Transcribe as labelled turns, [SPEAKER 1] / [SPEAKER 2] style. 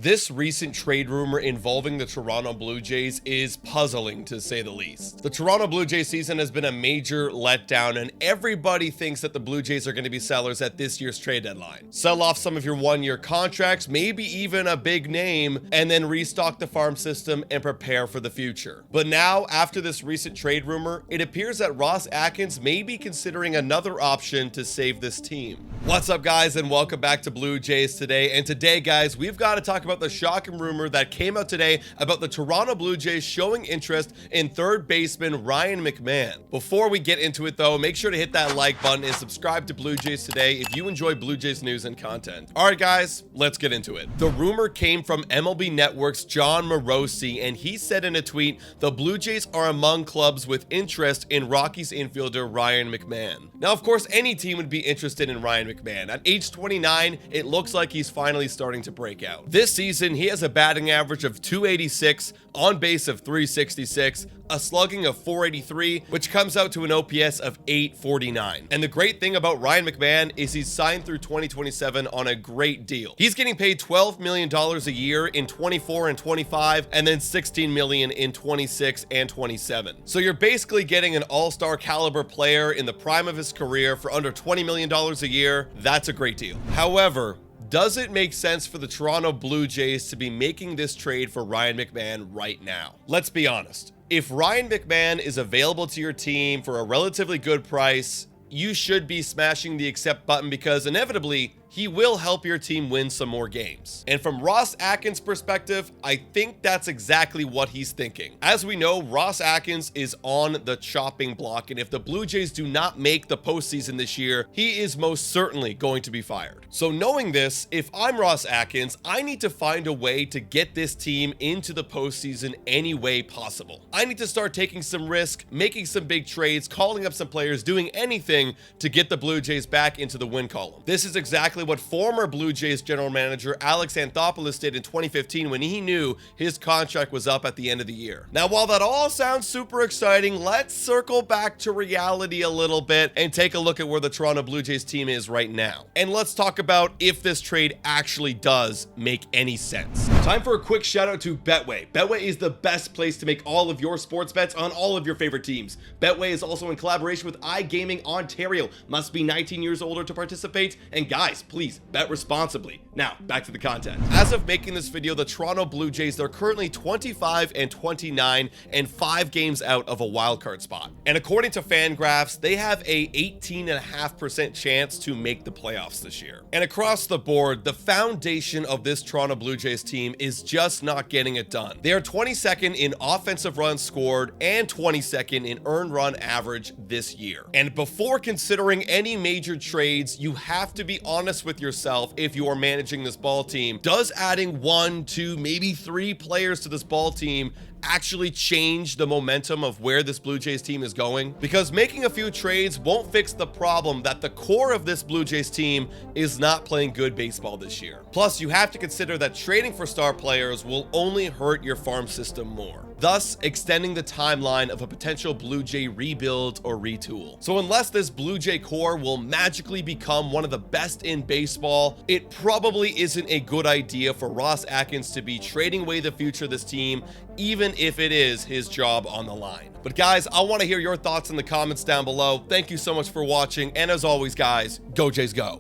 [SPEAKER 1] This recent trade rumor involving the Toronto Blue Jays is puzzling, to say the least. The Toronto Blue Jays season has been a major letdown, and everybody thinks that the Blue Jays are going to be sellers at this year's trade deadline. Sell off some of your one-year contracts, maybe even a big name, and then restock the farm system and prepare for the future. But now, after this recent trade rumor, it appears that Ross Atkins may be considering another option to save this team. What's up, guys, and welcome back to Blue Jays Today. And today, guys, we've got to talk about the shocking rumor that came out today about the Toronto Blue Jays showing interest in third baseman Ryan McMahon. Before we get into it, though, make sure to hit that like button and subscribe to Blue Jays Today if you enjoy Blue Jays news and content. All right, guys, let's get into it. The rumor came from MLB Network's Jon Morosi, and he said in a tweet, the Blue Jays are among clubs with interest in Rockies infielder Ryan McMahon. Now, of course, any team would be interested in Ryan McMahon. At age 29, it looks like he's finally starting to break out. This season, he has a batting average of 286, on base of 366, a slugging of 483, which comes out to an OPS of 849. And the great thing about Ryan McMahon is he's signed through 2027 on a great deal. He's getting paid $12 million a year in 24 and 25, and then $16 million in 26 and 27. So you're basically getting an all-star caliber player in the prime of his career for under $20 million a year. That's a great deal. However, does it make sense for the Toronto Blue Jays to be making this trade for Ryan McMahon right now? Let's be honest. If Ryan McMahon is available to your team for a relatively good price, you should be smashing the accept button because inevitably, he will help your team win some more games. And from Ross Atkins' perspective, I think that's exactly what he's thinking. As we know, Ross Atkins is on the chopping block, and if the Blue Jays do not make the postseason this year, he is most certainly going to be fired. So knowing this, if I'm Ross Atkins, I need to find a way to get this team into the postseason any way possible. I need to start taking some risk, making some big trades, calling up some players, doing anything to get the Blue Jays back into the win column. This is exactly what former Blue Jays general manager Alex Anthopoulos did in 2015 when he knew his contract was up at the end of the year. Now, while that all sounds super exciting, let's circle back to reality a little bit and take a look at where the Toronto Blue Jays team is right now. And let's talk about if this trade actually does make any sense. Time for a quick shout out to Betway. Betway is the best place to make all of your sports bets on all of your favorite teams. Betway is also in collaboration with iGaming Ontario. Must be 19 years older to participate. And guys, please bet responsibly. Now, back to the content. As of making this video, the Toronto Blue Jays, they're currently 25 and 29 and 5 games out of a wildcard spot. And according to Fangraphs, they have a 18.5% chance to make the playoffs this year. And across the board, the foundation of this Toronto Blue Jays team is just not getting it done. They are 22nd in offensive runs scored and 22nd in earned run average this year. And before considering any major trades, you have to be honest with yourself if you are managing this ball team. Does adding 1, 2, maybe 3 players to this ball team actually change the momentum of where this Blue Jays team is going? Because making a few trades won't fix the problem that the core of this Blue Jays team is not playing good baseball this year. Plus, you have to consider that trading for star players will only hurt your farm system more, thus extending the timeline of a potential Blue Jay rebuild or retool. So unless this Blue Jay core will magically become one of the best in baseball, it probably isn't a good idea for Ross Atkins to be trading away the future of this team, even if it is his job on the line. But guys, I want to hear your thoughts in the comments down below. Thank you so much for watching, and as always, guys, go Jays go.